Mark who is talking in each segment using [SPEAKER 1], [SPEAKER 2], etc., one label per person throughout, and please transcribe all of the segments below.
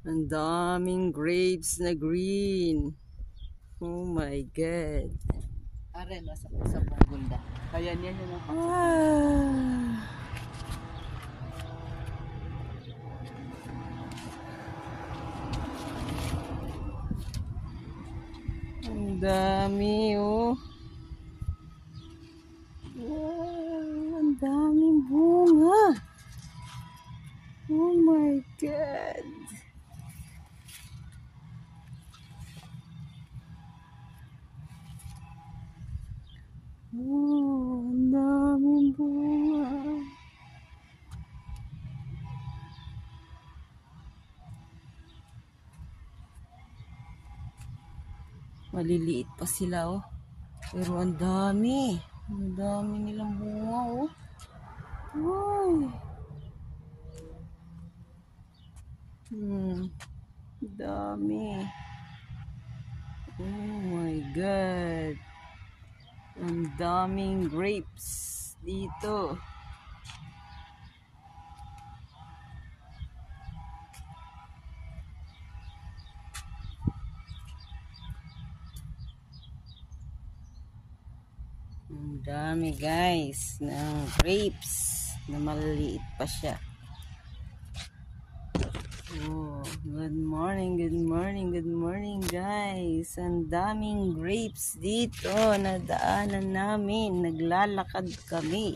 [SPEAKER 1] Ang daming grapes na green. Oh my God.
[SPEAKER 2] Are, nasa sa Pagunda. Kaya niya yun ang
[SPEAKER 1] Ang dami oh. Wow, ang daming bunga. Oh my God. Oh, ang daming bunga. Maliliit pa sila oh. Pero ang dami. Ang dami nilang bunga oh. Wow. Dami. Oh my God. Ang daming grapes dito. Ang dami guys ng grapes na maliliit pa siya. Oh, good morning, good morning, good morning guys. Ang daming grapes dito na daanan namin. Naglalakad kami.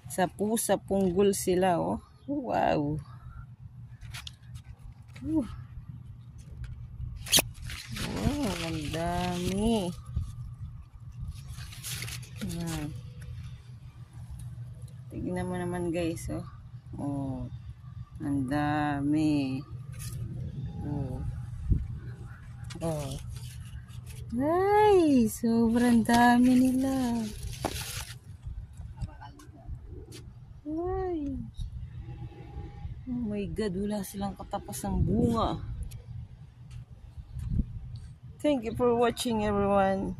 [SPEAKER 1] Sa pusa punggol sila oh. Wow. Oh, ang dami. Yan. Tignan mo naman guys oh. Oh, ang dami. Oh. Oh. Ay, sobrang dami nila. Ay. Oh my God, wala silang katapusang bunga. Thank you for watching everyone.